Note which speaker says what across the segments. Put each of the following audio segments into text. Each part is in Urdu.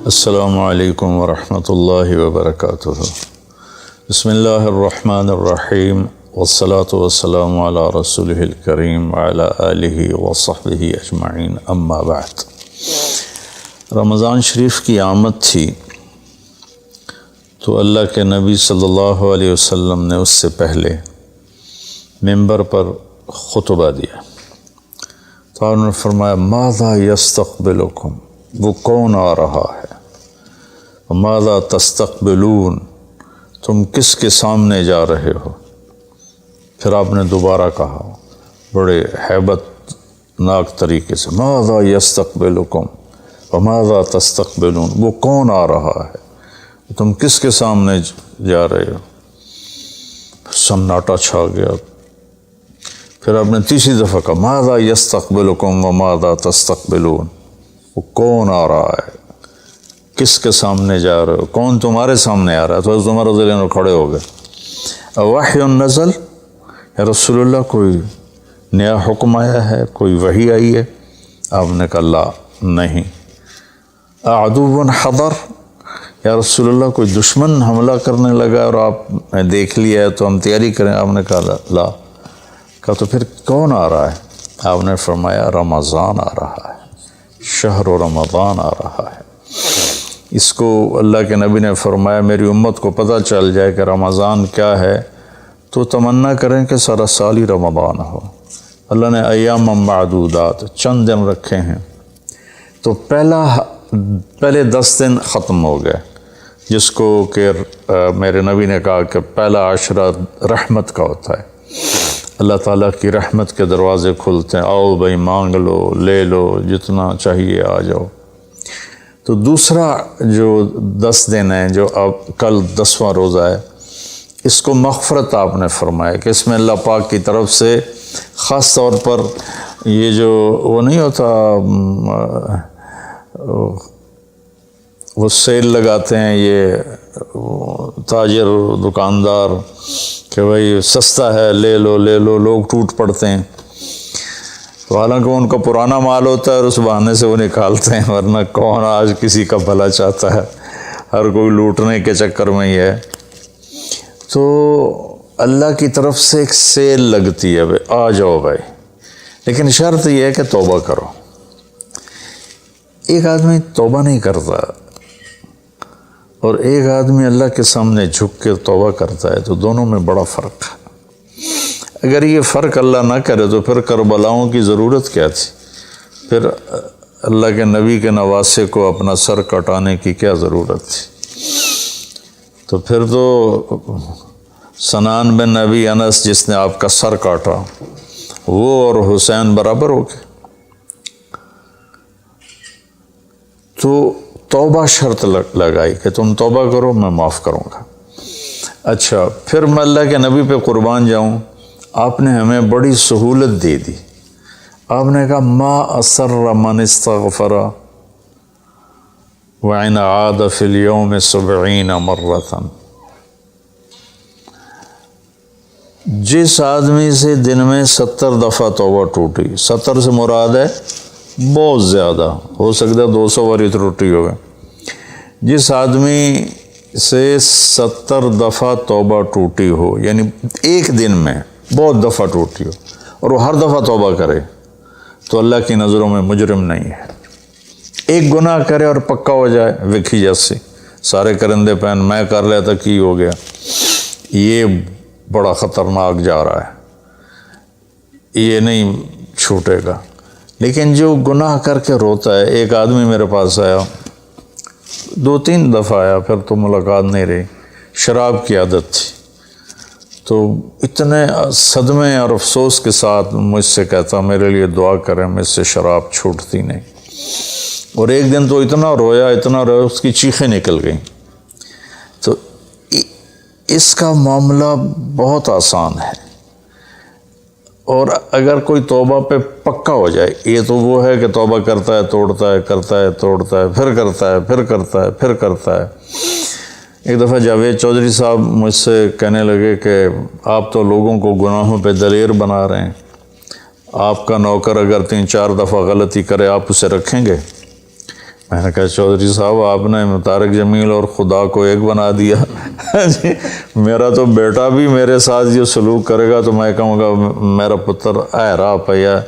Speaker 1: السلام علیکم ورحمۃ اللہ وبرکاتہ۔ بسم اللہ الرحمن الرحیم والصلاة والسلام علی رسولہ الکریم وعلی آلہ وصحبہ اجمعین، اما بعد۔ رمضان شریف کی آمد تھی تو اللہ کے نبی صلی اللہ علیہ وسلم نے اس سے پہلے ممبر پر خطبہ دیا تو انہوں نے فرمایا ماذا یستقبلکم، وہ کون آ رہا ہے، ماذا تستقبلون، تم کس کے سامنے جا رہے ہو۔ پھر آپ نے دوبارہ کہا بڑے ہیبت ناک طریقے سے ماذا یستقبلکم وماذا تستقبلون، وہ کون آ رہا ہے، تم کس کے سامنے جا رہے ہو۔ سناٹا چھا گیا۔ پھر آپ نے تیسری دفعہ کہا ماذا یستقبلکم وماذا تستقبلون، وہ کون آ رہا ہے، کس کے سامنے جا رہے ہو، کون تمہارے سامنے آ رہا ہے۔ تو حضرت عمر رضی اللہ عنہ کھڑے ہو گئے۔ وحی نزل، یا رسول اللہ کوئی نیا حکم آیا ہے، کوئی وحی آئی ہے؟ آپ نے کہا لا، نہیں۔ عدو حضر، یا رسول اللہ کوئی دشمن حملہ کرنے لگا اور آپ نے دیکھ لیا ہے تو ہم تیاری کریں؟ آپ نے کہا لا۔ کہا تو پھر کون آ رہا ہے؟ آپ نے فرمایا رمضان آ رہا ہے، شہر رمضان آ رہا ہے۔ اس کو اللہ کے نبی نے فرمایا میری امت کو پتہ چل جائے کہ رمضان کیا ہے تو تمنا کریں کہ سارا سال ہی رمضان ہو۔ اللہ نے ایام معدودات، چند دن رکھے ہیں، تو پہلے 10 دن ختم ہو گئے، جس کو کہ میرے نبی نے کہا کہ پہلا عشرہ رحمت کا ہوتا ہے، اللہ تعالیٰ کی رحمت کے دروازے کھلتے ہیں، آؤ بھائی مانگ لو، لے لو، جتنا چاہیے آ جاؤ۔ تو دوسرا جو 10 دن ہیں، جو اب کل 10واں روزہ ہے، اس کو مغفرت آپ نے فرمایا کہ اس میں اللہ پاک کی طرف سے خاص طور پر یہ جو وہ نہیں ہوتا، وہ سیل لگاتے ہیں یہ تاجر دکاندار کہ بھائی سستا ہے، لے لو لے لو، لوگ ٹوٹ پڑتے ہیں۔ تو حالانکہ ان کا پرانا مال ہوتا ہے اور اس بہانے سے وہ نکالتے ہیں، ورنہ کون آج کسی کا بھلا چاہتا ہے، ہر کوئی لوٹنے کے چکر میں ہی ہے۔ تو اللہ کی طرف سے ایک سیل لگتی ہے، بھائی آ جاؤ بھائی، لیکن شرط یہ ہے کہ توبہ کرو۔ ایک آدمی توبہ نہیں کرتا اور ایک آدمی اللہ کے سامنے جھک کے توبہ کرتا ہے، تو دونوں میں بڑا فرق ہے۔ اگر یہ فرق اللہ نہ کرے تو پھر کربلاؤں کی ضرورت کیا تھی، پھر اللہ کے نبی کے نواسے کو اپنا سر کٹانے کی کیا ضرورت تھی۔ تو پھر تو سنان بن نبی انس جس نے آپ کا سر کاٹا، وہ اور حسین برابر ہو گئے۔ تو توبہ شرط لگائی کہ تم توبہ کرو، میں معاف کروں گا۔ اچھا، پھر میں اللہ کے نبی پہ قربان جاؤں، آپ نے ہمیں بڑی سہولت دے دی۔ آپ نے کہا ما اسر من استغفر وإن عاد فی اليوم 70 مرۃ، جس آدمی سے دن میں 70 دفعہ توبہ ٹوٹی، 70 سے مراد ہے بہت زیادہ، ہو سکتا ہے 200 باری ٹوٹی ہوگا، جس آدمی سے 70 دفعہ توبہ ٹوٹی ہو، یعنی ایک دن میں بہت دفعہ ٹوٹی ہو اور وہ ہر دفعہ توبہ کرے، تو اللہ کی نظروں میں مجرم نہیں ہے۔ ایک گناہ کرے اور پکا ہو جائے، وکھی جیسے سارے کرندے پہن میں کر لیتا کی ہو گیا، یہ بڑا خطرناک جا رہا ہے، یہ نہیں چھوٹے گا۔ لیکن جو گناہ کر کے روتا ہے، ایک آدمی میرے پاس آیا، 2-3 دفعہ آیا، پھر تو ملاقات نہیں رہی، شراب کی عادت تھی، تو اتنے صدمے اور افسوس کے ساتھ مجھ سے کہتا میرے لیے دعا کریں، مجھ سے شراب چھوٹتی نہیں۔ اور ایک دن تو اتنا رویا اس کی چیخیں نکل گئیں۔ تو اس کا معاملہ بہت آسان ہے، اور اگر کوئی توبہ پہ پکا ہو جائے، یہ تو وہ ہے کہ توبہ کرتا ہے توڑتا ہے، کرتا ہے توڑتا ہے، پھر کرتا ہے، پھر کرتا ہے، پھر کرتا ہے۔ ایک دفعہ جاوید چودھری صاحب مجھ سے کہنے لگے کہ آپ تو لوگوں کو گناہوں پہ دلیر بنا رہے ہیں، آپ کا نوکر اگر 3-4 دفعہ غلطی کرے آپ اسے رکھیں گے؟ میں نے کہا چودھری صاحب آپ نے طارق جمیل اور خدا کو ایک بنا دیا جی میرا تو بیٹا بھی میرے ساتھ یہ سلوک کرے گا تو میں کہوں گا میرا پتر اے راہ پیا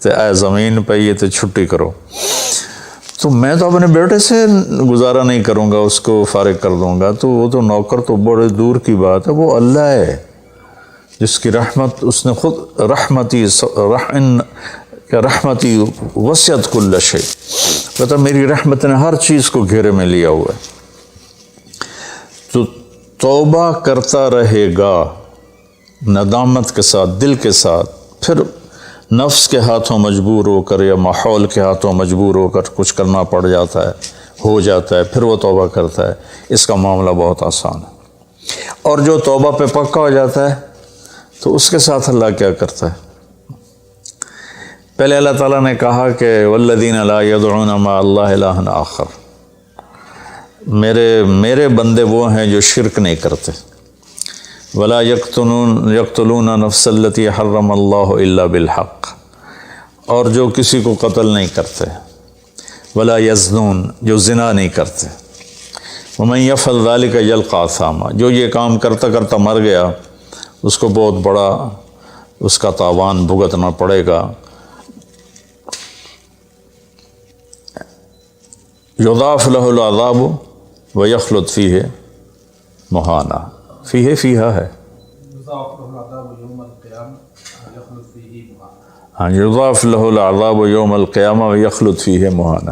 Speaker 1: تے اے زمین پئی تے چھٹی کرو، تو میں تو اپنے بیٹے سے گزارا نہیں کروں گا، اس کو فارغ کر دوں گا، تو وہ تو نوکر تو بڑے دور کی بات ہے، وہ اللہ ہے جس کی رحمت اس نے خود رحمتی وسعت کل شیء، پتہ میری رحمت نے ہر چیز کو گھیرے میں لیا ہوا ہے۔ تو توبہ کرتا رہے گا ندامت کے ساتھ، دل کے ساتھ، پھر نفس کے ہاتھوں مجبور ہو کر یا ماحول کے ہاتھوں مجبور ہو کر کچھ کرنا پڑ جاتا ہے، ہو جاتا ہے، پھر وہ توبہ کرتا ہے، اس کا معاملہ بہت آسان ہے۔ اور جو توبہ پہ پکا ہو جاتا ہے تو اس کے ساتھ اللہ کیا کرتا ہے؟ پہلے اللہ تعالیٰ نے کہا کہ والذین لا یدعون مع اللہ الہ آخر، میرے بندے وہ ہیں جو شرک نہیں کرتے، ولا یقتلون نفس التی حرم اللہ الا بالحق، اور جو کسی کو قتل نہیں کرتے، ولا یزنون، جو زنا نہیں کرتے، ومن یفعل ذلک یلقى اثاما، جو یہ کام کرتا کرتا مر گیا اس کو بہت بڑا اس کا تاوان بھگتنا پڑے گا۔ یضاعف لہ العذاب ویخلد فیہ مہانا، فیہا ہے، ہاں یضاعف لہ العذاب یوم القیامہ ویخلد فیہ مہانا،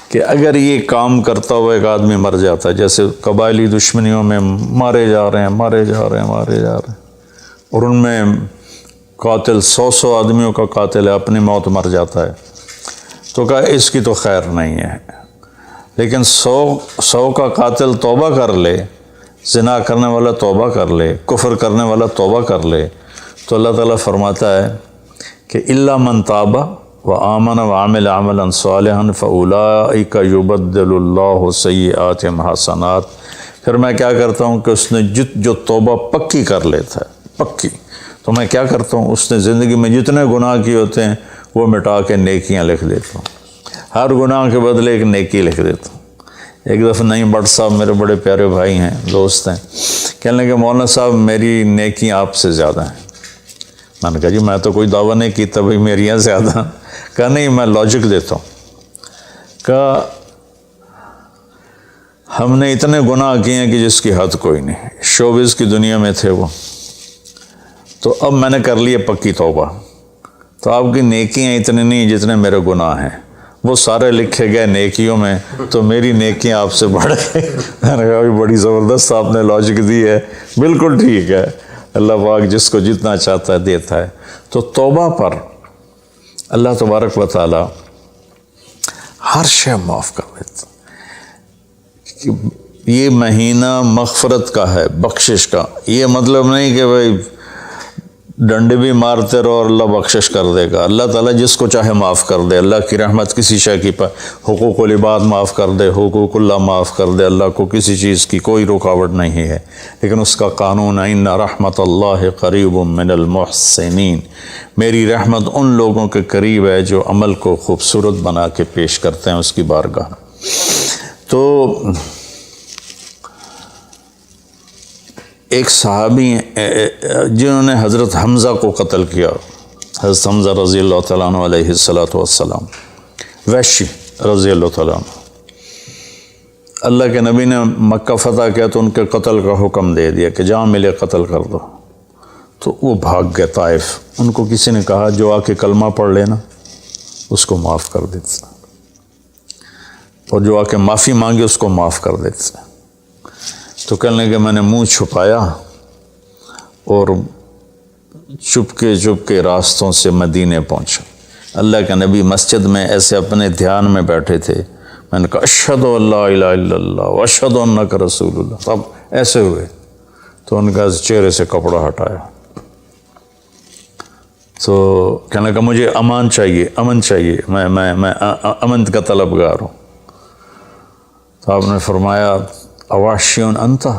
Speaker 1: کہ اگر یہ کام کرتا ہوا ایک آدمی مر جاتا ہے، جیسے قبائلی دشمنیوں میں مارے جا رہے ہیں اور ان میں قاتل 100 آدمیوں کا قاتل ہے، اپنی موت مر جاتا ہے، تو کہا اس کی تو خیر نہیں ہے، لیکن 100 کا قاتل توبہ کر لے، زنا کرنے والا توبہ کر لے، کفر کرنے والا توبہ کر لے، تو اللہ تعالیٰ فرماتا ہے کہ الا من تاب وآمن وعمل عملا صالحا فاولئک یبدل اللہ سیئاتہم حسنات، پھر میں کیا کرتا ہوں کہ اس نے جو توبہ پکی کر لیتا ہے، پکی، تو میں کیا کرتا ہوں اس نے زندگی میں جتنے گناہ کیے ہوتے ہیں وہ مٹا کے نیکیاں لکھ دیتا ہوں، ہر گناہ کے بدلے ایک نیکی لکھ دیتا ہوں۔ ایک دفعہ نعیم بٹ صاحب میرے بڑے پیارے بھائی ہیں، دوست ہیں، کہنے لگے مولانا صاحب میری نیکیاں آپ سے زیادہ ہیں۔ میں نے کہا جی میں تو کوئی دعویٰ نہیں کی تبھی میریاں زیادہ، کہا نہیں میں لاجک دیتا ہوں، کہا ہم نے اتنے گناہ کیے ہیں کہ جس کی حد کوئی نہیں، شوبز کی دنیا میں تھے وہ، تو اب میں نے کر لیے پکی توبہ، تو آپ کی نیکیاں اتنے نہیں جتنے میرے گناہ ہیں، وہ سارے لکھے گئے نیکیوں میں، تو میری نیکیاں آپ سے بڑھ گئی۔ میں نے کہا بڑی زبردست آپ نے لاجک دی ہے، بالکل ٹھیک ہے، اللہ پاک جس کو جتنا چاہتا ہے دیتا ہے۔ تو توبہ پر اللہ تبارک و تعالی ہر شے معاف کر دیتا، یہ مہینہ مغفرت کا ہے، بخشش کا، یہ مطلب نہیں کہ بھائی ڈنڈے بھی مارتے رہو اور اللہ بخشش کر دے گا، اللہ تعالیٰ جس کو چاہے معاف کر دے، اللہ کی رحمت کسی شے کی حقوق العباد معاف کر دے، حقوق اللہ معاف کر دے، اللہ کو کسی چیز کی کوئی رکاوٹ نہیں ہے، لیکن اس کا قانون ہے ان رحمت اللہ قریب من المحسنین، میری رحمت ان لوگوں کے قریب ہے جو عمل کو خوبصورت بنا کے پیش کرتے ہیں اس کی بارگاہ۔ تو ایک صحابی جنہوں نے حضرت حمزہ کو قتل کیا، حضرت حمزہ رضی اللہ تعالیٰ عنہ علیہ السلام، وحشی رضی اللہ تعالیٰ عنہ، اللہ کے نبی نے مکہ فتح کیا تو ان کے قتل کا حکم دے دیا کہ جہاں ملے قتل کر دو، تو وہ بھاگ گئے طائف، ان کو کسی نے کہا جو آ کے کلمہ پڑھ لینا اس کو معاف کر دیتا، اور جو آ کے معافی مانگے اس کو معاف کر دیتا۔ تو کہنے لگے میں نے منہ چھپایا اور چپ کے راستوں سے مدینے پہنچا، اللہ کے نبی مسجد میں ایسے اپنے دھیان میں بیٹھے تھے، میں نے کہا اشہد ان لا الہ الا اللہ واشہد انک رسول اللہ، تب ایسے ہوئے، تو ان کا چہرے سے کپڑا ہٹایا، تو کہنے لگا مجھے امن چاہیے، میں امن کا طلبگار ہوں۔ تو آپ نے فرمایا اواشیون انتا،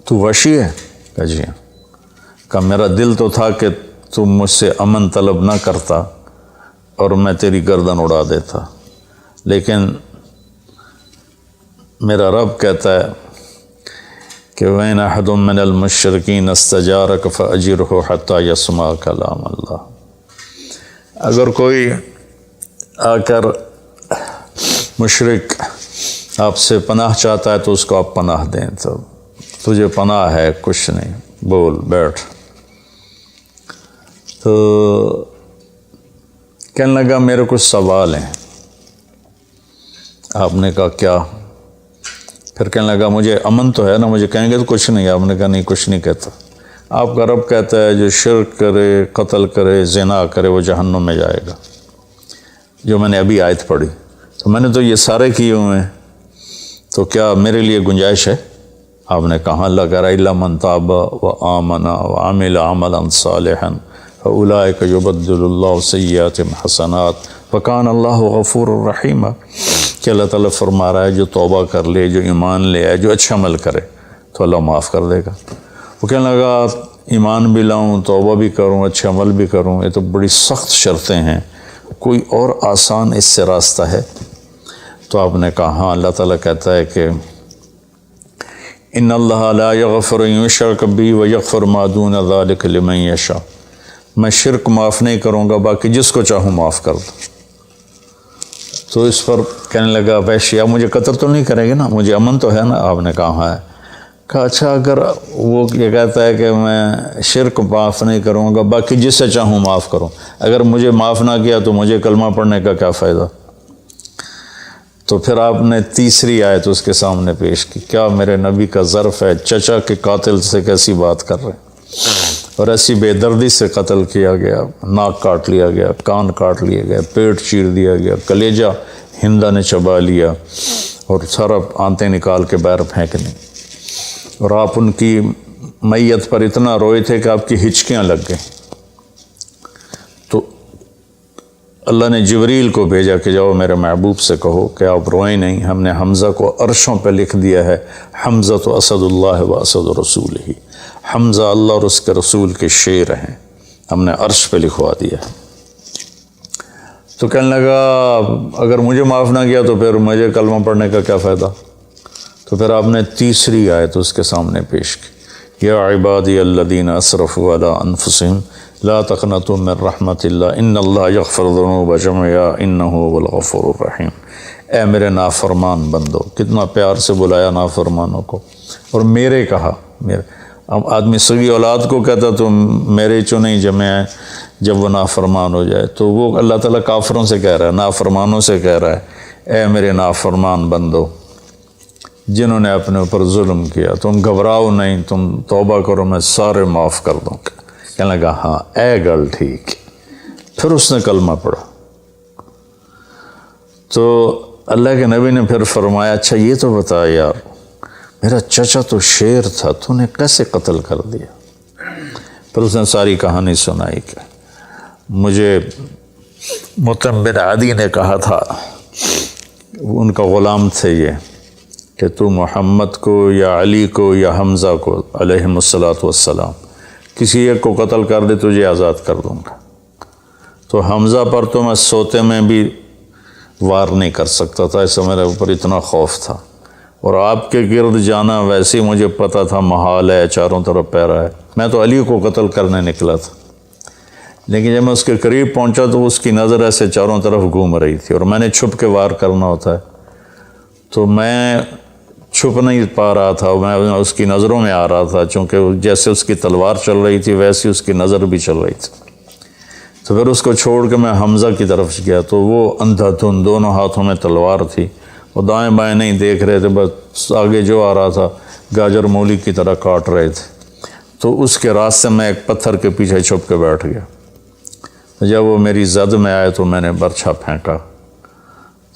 Speaker 1: تو وشی ہے؟ کہا جی ہاں۔ کہا میرا دل تو تھا کہ تم مجھ سے امن طلب نہ کرتا اور میں تیری گردن اڑا دیتا، لیکن میرا رب کہتا ہے کہ وَإِنْ أَحَدٌ مِّنَ الْمُشْرِكِينَ اسْتَجَارَكَ فَأَجِرْهُ حَتَّى يَسْمَعَ كَلَامَ اللَّهِ۔ اگر کوئی آ کر مشرک آپ سے پناہ چاہتا ہے تو اس کو آپ پناہ دیں، تو تجھے پناہ ہے، کچھ نہیں، بول بیٹھ۔ تو کہنے لگا میرے کچھ سوال ہیں۔ آپ نے کہا کیا؟ پھر کہنے لگا مجھے امن تو ہے نا، مجھے کہیں گے تو کچھ نہیں۔ آپ نے کہا نہیں، کچھ نہیں کہتا۔ آپ کا رب کہتا ہے جو شرک کرے، قتل کرے، زنا کرے، وہ جہنم میں جائے گا، جو میں نے ابھی آیت پڑھی۔ تو میں نے تو یہ سارے کیے ہوئے ہیں، تو کیا میرے لیے گنجائش ہے؟ آپ نے کہا اللہ کہہ رہا الا من تاب وآمن وعمل عملا صالحا فاولئک یبدل اللہ سیئاتہم حسنات وکان اللہ غفور الرحیم، کہ اللہ تعالیٰ فرما رہا ہے جو توبہ کر لے، جو ایمان لے آئے، جو اچھا عمل کرے تو اللہ معاف کر دے گا۔ وہ کہنے لگا ایمان بھی لاؤں، توبہ بھی کروں، اچھا عمل بھی کروں، یہ تو بڑی سخت شرطیں ہیں، کوئی اور آسان اس سے راستہ ہے؟ تو آپ نے کہا ہاں، اللہ تعالیٰ کہتا ہے کہ ان اللہ لا یغفر ان یشرک بہ ویغفر ما دون ذلک لمن یشاء، میں شرک معاف نہیں کروں گا، باقی جس کو چاہوں معاف کر دوں۔ تو اس پر کہنے لگا وحشی آپ مجھے قتل تو نہیں کریں گے نا، مجھے امن تو ہے نا؟ آپ نے کہا ہاں ہے۔ کہا اچھا اگر وہ یہ کہتا ہے کہ میں شرک معاف نہیں کروں گا، باقی جس سے چاہوں معاف کروں، اگر مجھے معاف نہ کیا تو مجھے کلمہ پڑھنے کا کیا فائدہ؟ تو پھر آپ نے تیسری آیت اس کے سامنے پیش کی، کیا میرے نبی کا ظرف ہے چچا کے قاتل سے کیسی بات کر رہے ہیں، اور ایسی بے دردی سے قتل کیا گیا، ناک کاٹ لیا گیا، کان کاٹ لیا گیا، پیٹ چیر دیا گیا، کلیجہ ہندا نے چبا لیا اور سارا آنتیں نکال کے باہر پھینک دیں، اور آپ ان کی میت پر اتنا روئے تھے کہ آپ کی ہچکیاں لگ گئیں۔ تو اللہ نے جبریل کو بھیجا کہ جاؤ میرے محبوب سے کہو کہ آپ روئیں نہیں، ہم نے حمزہ کو عرشوں پہ لکھ دیا ہے، حمزہ تو اسد اللہ و اسد رسول ہی، حمزہ اللہ اور اس کے رسول کے شیر ہیں، ہم نے عرش پہ لکھوا دیا ہے۔ تو کہنے لگا اگر مجھے معاف نہ کیا تو پھر مجھے کلمہ پڑھنے کا کیا فائدہ؟ تو پھر آپ نے تیسری آیت اس کے سامنے پیش کی، یا عبادی الذین اسرفوا علی انفسہم لا تقنطوا من رحمت اللہ ان اللہ یغفر الذنوب جميعا انہ هو الغفور الرحیم۔ اے میرے نافرمان بندو، کتنا پیار سے بلایا نافرمانوں کو، اور میرے کہا، میرے اب آدمی سگی اولاد کو کہتا تو میرے چنیں جمع ہے جب وہ نافرمان ہو جائے، تو وہ اللہ تعالیٰ کافروں سے کہہ رہا ہے، نافرمانوں سے کہہ رہا ہے اے میرے نافرمان بندو جنہوں نے اپنے اوپر ظلم کیا، تم گھبراؤ نہیں، تم توبہ کرو، میں سارے معاف کر دوں گا۔ کہنے لگا ہاں اے گل ٹھیک۔ پھر اس نے کلمہ پڑھا تو اللہ کے نبی نے پھر فرمایا اچھا یہ تو بتا یار، میرا چچا تو شیر تھا، تو نے کیسے قتل کر دیا؟ پھر اس نے ساری کہانی سنائی کہ مجھے مطعم بن عدی نے کہا تھا، ان کا غلام تھے یہ، کہ تو محمد کو یا علی کو یا حمزہ کو علیہم السلام کسی ایک کو قتل کر دے تجھے آزاد کر دوں گا۔ تو حمزہ پر تو میں سوتے میں بھی وار نہیں کر سکتا تھا، اس سے میرے اوپر اتنا خوف تھا، اور آپ کے گرد جانا ویسے ہی مجھے پتہ تھا محال ہے، چاروں طرف پیرا ہے، میں تو علی کو قتل کرنے نکلا تھا، لیکن جب میں اس کے قریب پہنچا تو اس کی نظر ایسے چاروں طرف گھوم رہی تھی، اور میں نے چھپ کے وار کرنا ہوتا ہے، تو میں چھپ نہیں پا رہا تھا، میں اس کی نظروں میں آ رہا تھا، چونکہ جیسے اس کی تلوار چل رہی تھی ویسی اس کی نظر بھی چل رہی تھی۔ تو پھر اس کو چھوڑ کے میں حمزہ کی طرف گیا تو وہ اندھا دھند، دونوں ہاتھوں میں تلوار تھی، وہ دائیں بائیں نہیں دیکھ رہے تھے، بس آگے جو آ رہا تھا گاجر مولی کی طرح کاٹ رہے تھے۔ تو اس کے راستے میں ایک پتھر کے پیچھے چھپ کے بیٹھ گیا، جب وہ میری زد میں آئے تو میں نے برچھا پھینکا،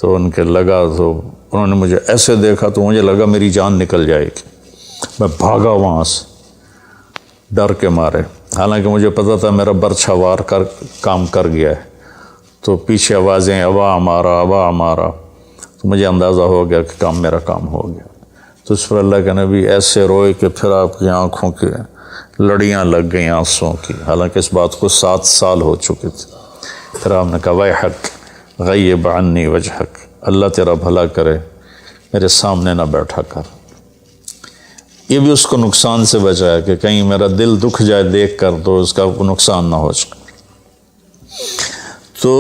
Speaker 1: تو ان کے لگا، تو انہوں نے مجھے ایسے دیکھا تو مجھے لگا میری جان نکل جائے گی، میں بھاگا وہاں سے ڈر کے مارے، حالانکہ مجھے پتہ تھا میرا برچھا وار کر کام کر گیا ہے۔ تو پیچھے آوازیں ابا ہمارا ابا ہمارا، تو مجھے اندازہ ہو گیا کہ میرا کام ہو گیا۔ تو اس پر اللہ کے نبی ایسے روئے کہ پھر آپ کی آنکھوں کی لڑیاں لگ گئیں آنسوں کی، حالانکہ اس بات کو 7 سال ہو چکے تھے۔ پھر آپ نے کہا ویحک غیب عنی وجہک، اللہ تیرا بھلا کرے میرے سامنے نہ بیٹھا کر۔ یہ بھی اس کو نقصان سے بچایا کہ کہیں میرا دل دکھ جائے دیکھ کر تو اس کا نقصان نہ ہو جائے۔ تو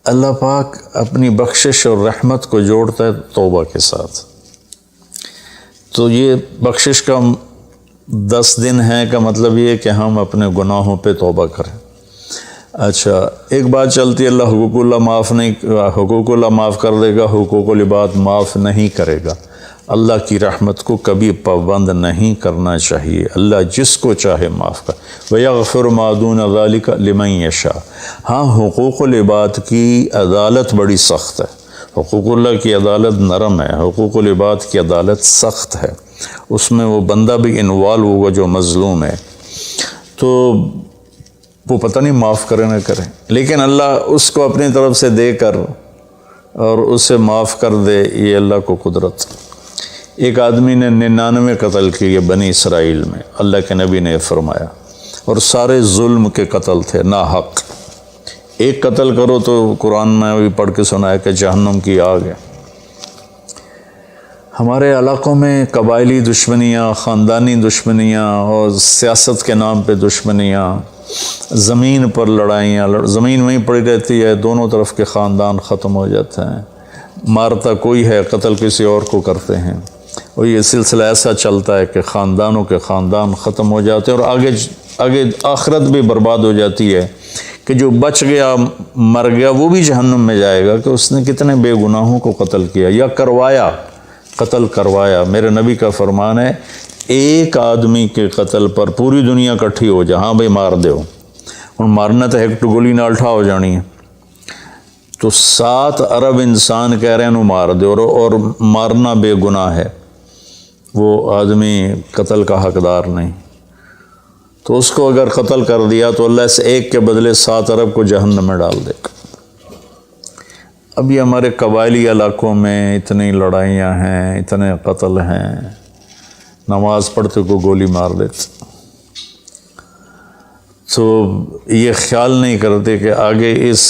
Speaker 1: اللہ پاک اپنی بخشش اور رحمت کو جوڑتا ہے توبہ کے ساتھ۔ تو یہ بخشش کا 10 دن ہے کا مطلب یہ کہ ہم اپنے گناہوں پہ توبہ کریں۔ اچھا، ایک بات چلتی ہے، اللہ حقوق اللہ معاف کر دے گا، حقوق العباد معاف نہیں کرے گا۔ اللہ کی رحمت کو کبھی پابند نہیں کرنا چاہیے، اللہ جس کو چاہے معاف کر۔ وَيَغْفِرُ مَا دُونَ ذَلِكَ لِمَن يَشَاءُ۔ ہاں، حقوق العباد کی عدالت بڑی سخت ہے، حقوق اللہ کی عدالت نرم ہے، حقوق العباد کی عدالت سخت ہے، اس میں وہ بندہ بھی انوالو ہوگا جو مظلوم ہے، تو وہ پتہ نہیں معاف کرے نہ کرے، لیکن اللہ اس کو اپنی طرف سے دے کر اور اسے معاف کر دے، یہ اللہ کو قدرت۔ ایک آدمی نے 99 قتل کیے بنی اسرائیل میں، اللہ کے نبی نے فرمایا، اور سارے ظلم کے قتل تھے، ناحق۔ ایک قتل کرو تو قرآن میں بھی پڑھ کے سنایا کہ جہنم کی آگ ہے۔ ہمارے علاقوں میں قبائلی دشمنیاں، خاندانی دشمنیاں اور سیاست کے نام پہ دشمنیاں، زمین پر لڑائیاں، زمین وہیں پڑی رہتی ہے، دونوں طرف کے خاندان ختم ہو جاتے ہیں، مارتا کوئی ہے، قتل کسی اور کو کرتے ہیں، اور یہ سلسلہ ایسا چلتا ہے کہ خاندانوں کے خاندان ختم ہو جاتے ہیں، اور آگے آخرت بھی برباد ہو جاتی ہے کہ جو بچ گیا مر گیا وہ بھی جہنم میں جائے گا کہ اس نے کتنے بے گناہوں کو قتل کیا یا قتل کروایا۔ میرے نبی کا فرمان ہے، ایک آدمی کے قتل پر پوری دنیا کٹھی ہو جائے، ہاں بھائی مار دے ہو، اور مارنا تو ایک گولی نال ٹھا ہو جانی ہے، تو 7 ارب انسان کہہ رہے ہیں انہوں مار دے، اور مارنا بے گناہ ہے، وہ آدمی قتل کا حقدار نہیں، تو اس کو اگر قتل کر دیا تو اللہ اس ایک کے بدلے 7 ارب کو جہنم میں ڈال دے گا۔ ابھی ہمارے قبائلی علاقوں میں اتنی لڑائیاں ہیں، اتنے قتل ہیں، نماز پڑھتے کو گولی مار دیتے، تو یہ خیال نہیں کرتے کہ آگے اس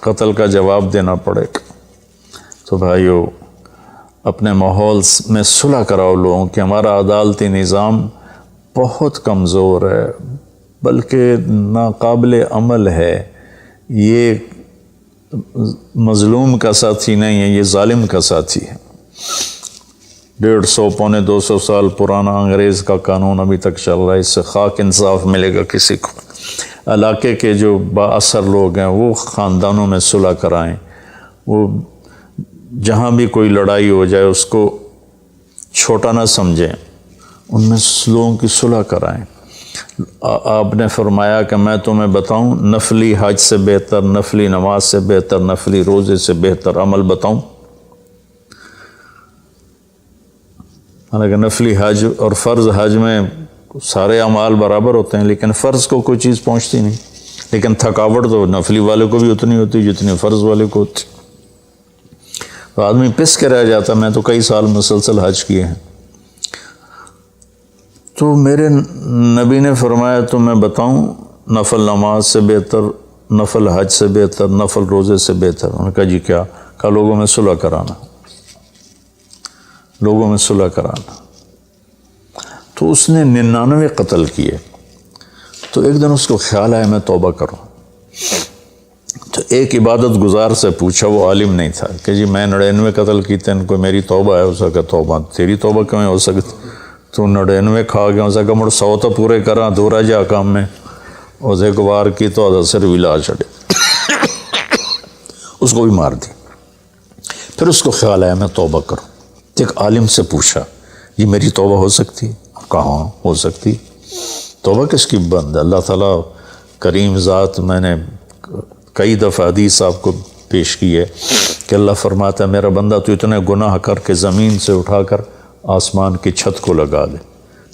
Speaker 1: قتل کا جواب دینا پڑے گا۔ تو بھائیو، اپنے ماحول میں صلح کراؤ لوگوں کہ ہمارا عدالتی نظام بہت کمزور ہے، بلکہ ناقابل عمل ہے، یہ مظلوم کا ساتھی نہیں ہے، یہ ظالم کا ساتھی ہے۔ 150 پونے 200 سال پرانا انگریز کا قانون ابھی تک چل رہا ہے، اس سے خاک انصاف ملے گا کسی کو۔ علاقے کے جو با اثر لوگ ہیں وہ خاندانوں میں صلح کرائیں، وہ جہاں بھی کوئی لڑائی ہو جائے اس کو چھوٹا نہ سمجھیں، ان میں لوگوں کی صلح کرائیں۔ آپ نے فرمایا کہ میں تمہیں بتاؤں نفلی حج سے بہتر، نفلی نماز سے بہتر، نفلی روزے سے بہتر عمل بتاؤں؟ حالانکہ نفلی حج اور فرض حج میں سارے اعمال برابر ہوتے ہیں، لیکن فرض کو کوئی چیز پہنچتی نہیں، لیکن تھکاوٹ تو نفلی والے کو بھی اتنی ہوتی جتنی فرض والے کو ہوتی، تو آدمی پس کے رہ جاتا۔ میں تو کئی سال مسلسل حج کیے ہیں، تو میرے نبی نے فرمایا تو میں بتاؤں نفل نماز سے بہتر، نفل حج سے بہتر، نفل روزے سے بہتر؟ انہوں نے کہا جی کیا؟ کہا لوگوں میں صلح کرانا، لوگوں میں صلح کرانا۔ تو اس نے 99 قتل کیے، تو ایک دن اس کو خیال آیا میں توبہ کروں، تو ایک عبادت گزار سے پوچھا، وہ عالم نہیں تھا، کہ جی میں 99 قتل کیتے ہیں، کوئی میری توبہ ہے؟ اس کا توبہ تیری توبہ کیوں ہو سکتی؟ تو 99 کھا گیا، اس کا مڑ 100 تو پورے کراں، دورا جا کام میں، اس ایک وار کی تو اثر بھی لا چھڑے، اس کو بھی مار دی۔ پھر اس کو خیال آیا میں توبہ کروں، ایک عالم سے پوچھا جی میری توبہ ہو سکتی؟ کہاں ہو سکتی؟ توبہ کس کی بند ہے؟ اللہ تعالیٰ کریم ذات، میں نے کئی دفعہ حدیث آپ کو پیش کی ہے کہ اللہ فرماتا ہے میرا بندہ تو اتنے گناہ کر کے زمین سے اٹھا کر آسمان کی چھت کو لگا دے،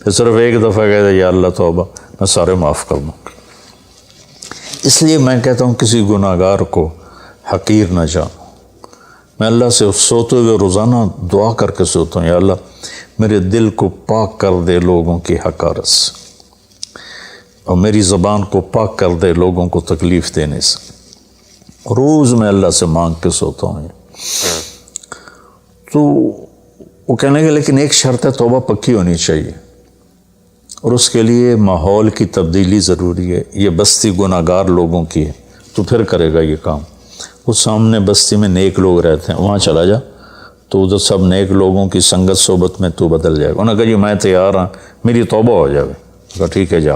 Speaker 1: پھر صرف ایک دفعہ کہتا ہے یا اللہ توبہ، میں سارے معاف کر دوں۔ اس لیے میں کہتا ہوں کسی گناہ گار کو حقیر نہ جانو۔ میں اللہ سے سوتے ہوئے روزانہ دعا کر کے سوتا ہوں، یا اللہ میرے دل کو پاک کر دے لوگوں کی حقارت سے، اور میری زبان کو پاک کر دے لوگوں کو تکلیف دینے سے۔ روز میں اللہ سے مانگ کے سوتا ہوں، تو وہ کہنے لگے لیکن ایک شرط ہے، توبہ پکی ہونی چاہیے، اور اس کے لیے ماحول کی تبدیلی ضروری ہے، یہ بستی گناہ گار لوگوں کی ہے، تو پھر کرے گا یہ کام۔ وہ سامنے بستی میں نیک لوگ رہتے ہیں، وہاں چلا جا، تو ادھر سب نیک لوگوں کی سنگت صحبت میں تو بدل جائے گا۔ انہوں نے کہا جی میں تیار ہوں، میری توبہ ہو جائے۔ کہا ٹھیک ہے جا۔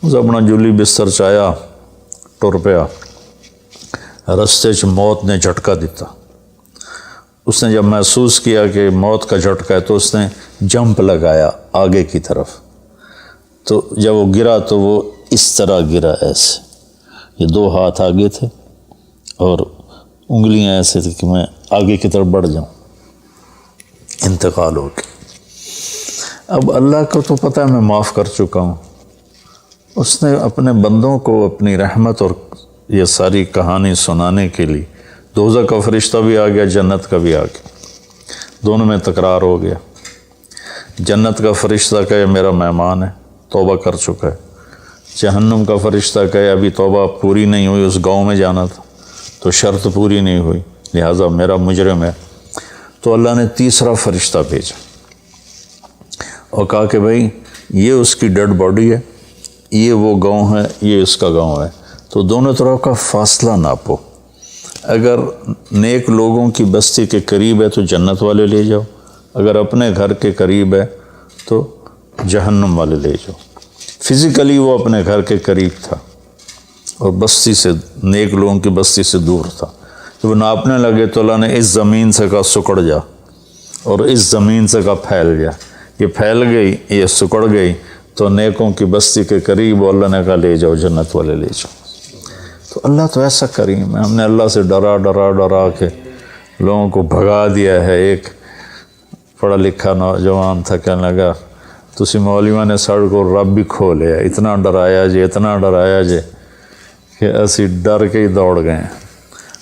Speaker 1: اس اپنا جلی بستر چایا، ٹر پیا۔ رستے چ موت نے جھٹکا دیتا۔ اس نے جب محسوس کیا کہ موت کا جھٹکا ہے تو اس نے جمپ لگایا آگے کی طرف۔ تو جب وہ گرا تو وہ اس طرح گرا، ایسے، یہ دو ہاتھ آگے تھے اور انگلیاں ایسے تھی کہ میں آگے کی طرف بڑھ جاؤں، انتقال ہو گیا۔ اب اللہ کو تو پتہ ہے میں معاف کر چکا ہوں، اس نے اپنے بندوں کو اپنی رحمت اور یہ ساری کہانی سنانے کے لیے دوزخ کا فرشتہ بھی آ گیا، جنت کا بھی آ گیا، دونوں میں تکرار ہو گیا۔ جنت کا فرشتہ کہے میرا مہمان ہے، توبہ کر چکا ہے۔ جہنم کا فرشتہ کہے ابھی توبہ پوری نہیں ہوئی، اس گاؤں میں جانا تھا تو شرط پوری نہیں ہوئی، لہٰذا میرا مجرم ہے۔ تو اللہ نے تیسرا فرشتہ بھیجا اور کہا کہ بھائی یہ اس کی ڈیڈ باڈی ہے، یہ وہ گاؤں ہے، یہ اس کا گاؤں ہے، تو دونوں طرف کا فاصلہ ناپو۔ اگر نیک لوگوں کی بستی کے قریب ہے تو جنت والے لے جاؤ، اگر اپنے گھر کے قریب ہے تو جہنم والے لے جاؤ۔ فزیکلی وہ اپنے گھر کے قریب تھا اور بستی سے، نیک لوگوں کی بستی سے دور تھا۔ جب وہ ناپنے لگے تو اللہ نے اس زمین سے کہا سکڑ جا، اور اس زمین سے کہا پھیل جا۔ یہ پھیل گئی، یہ سکڑ گئی تو نیکوں کی بستی کے قریب، اللہ نے کہا لے جاؤ، جنت والے لے جاؤ۔ تو اللہ تو ایسا کریم ہے، ہم نے اللہ سے ڈرا ڈرا ڈرا کے لوگوں کو بھگا دیا ہے۔ ایک پڑھا لکھا نوجوان تھا، کہنے لگا تسی مولویوں نے ساڑھ کو رب بھی کھو لیا، اتنا ڈرایا جے، اتنا ڈرایا جے کہ اسی ڈر کے ہی دوڑ گئے۔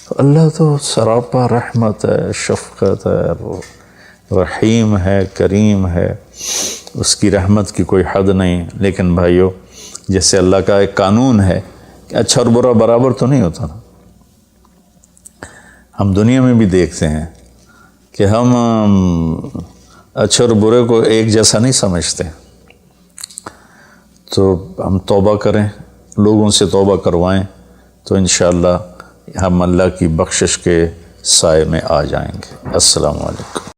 Speaker 1: تو اللہ تو سراپا رحمت ہے، شفقت ہے، رحیم ہے، کریم ہے، اس کی رحمت کی کوئی حد نہیں۔ لیکن بھائیو، جیسے اللہ کا ایک قانون ہے کہ اچھا اور برا برابر تو نہیں ہوتا نا۔ ہم دنیا میں بھی دیکھتے ہیں کہ ہم اچھے اور برے کو ایک جیسا نہیں سمجھتے، تو ہم توبہ کریں، لوگوں سے توبہ کروائیں، تو انشاءاللہ ہم اللہ کی بخشش کے سائے میں آ جائیں گے۔ السلام علیکم۔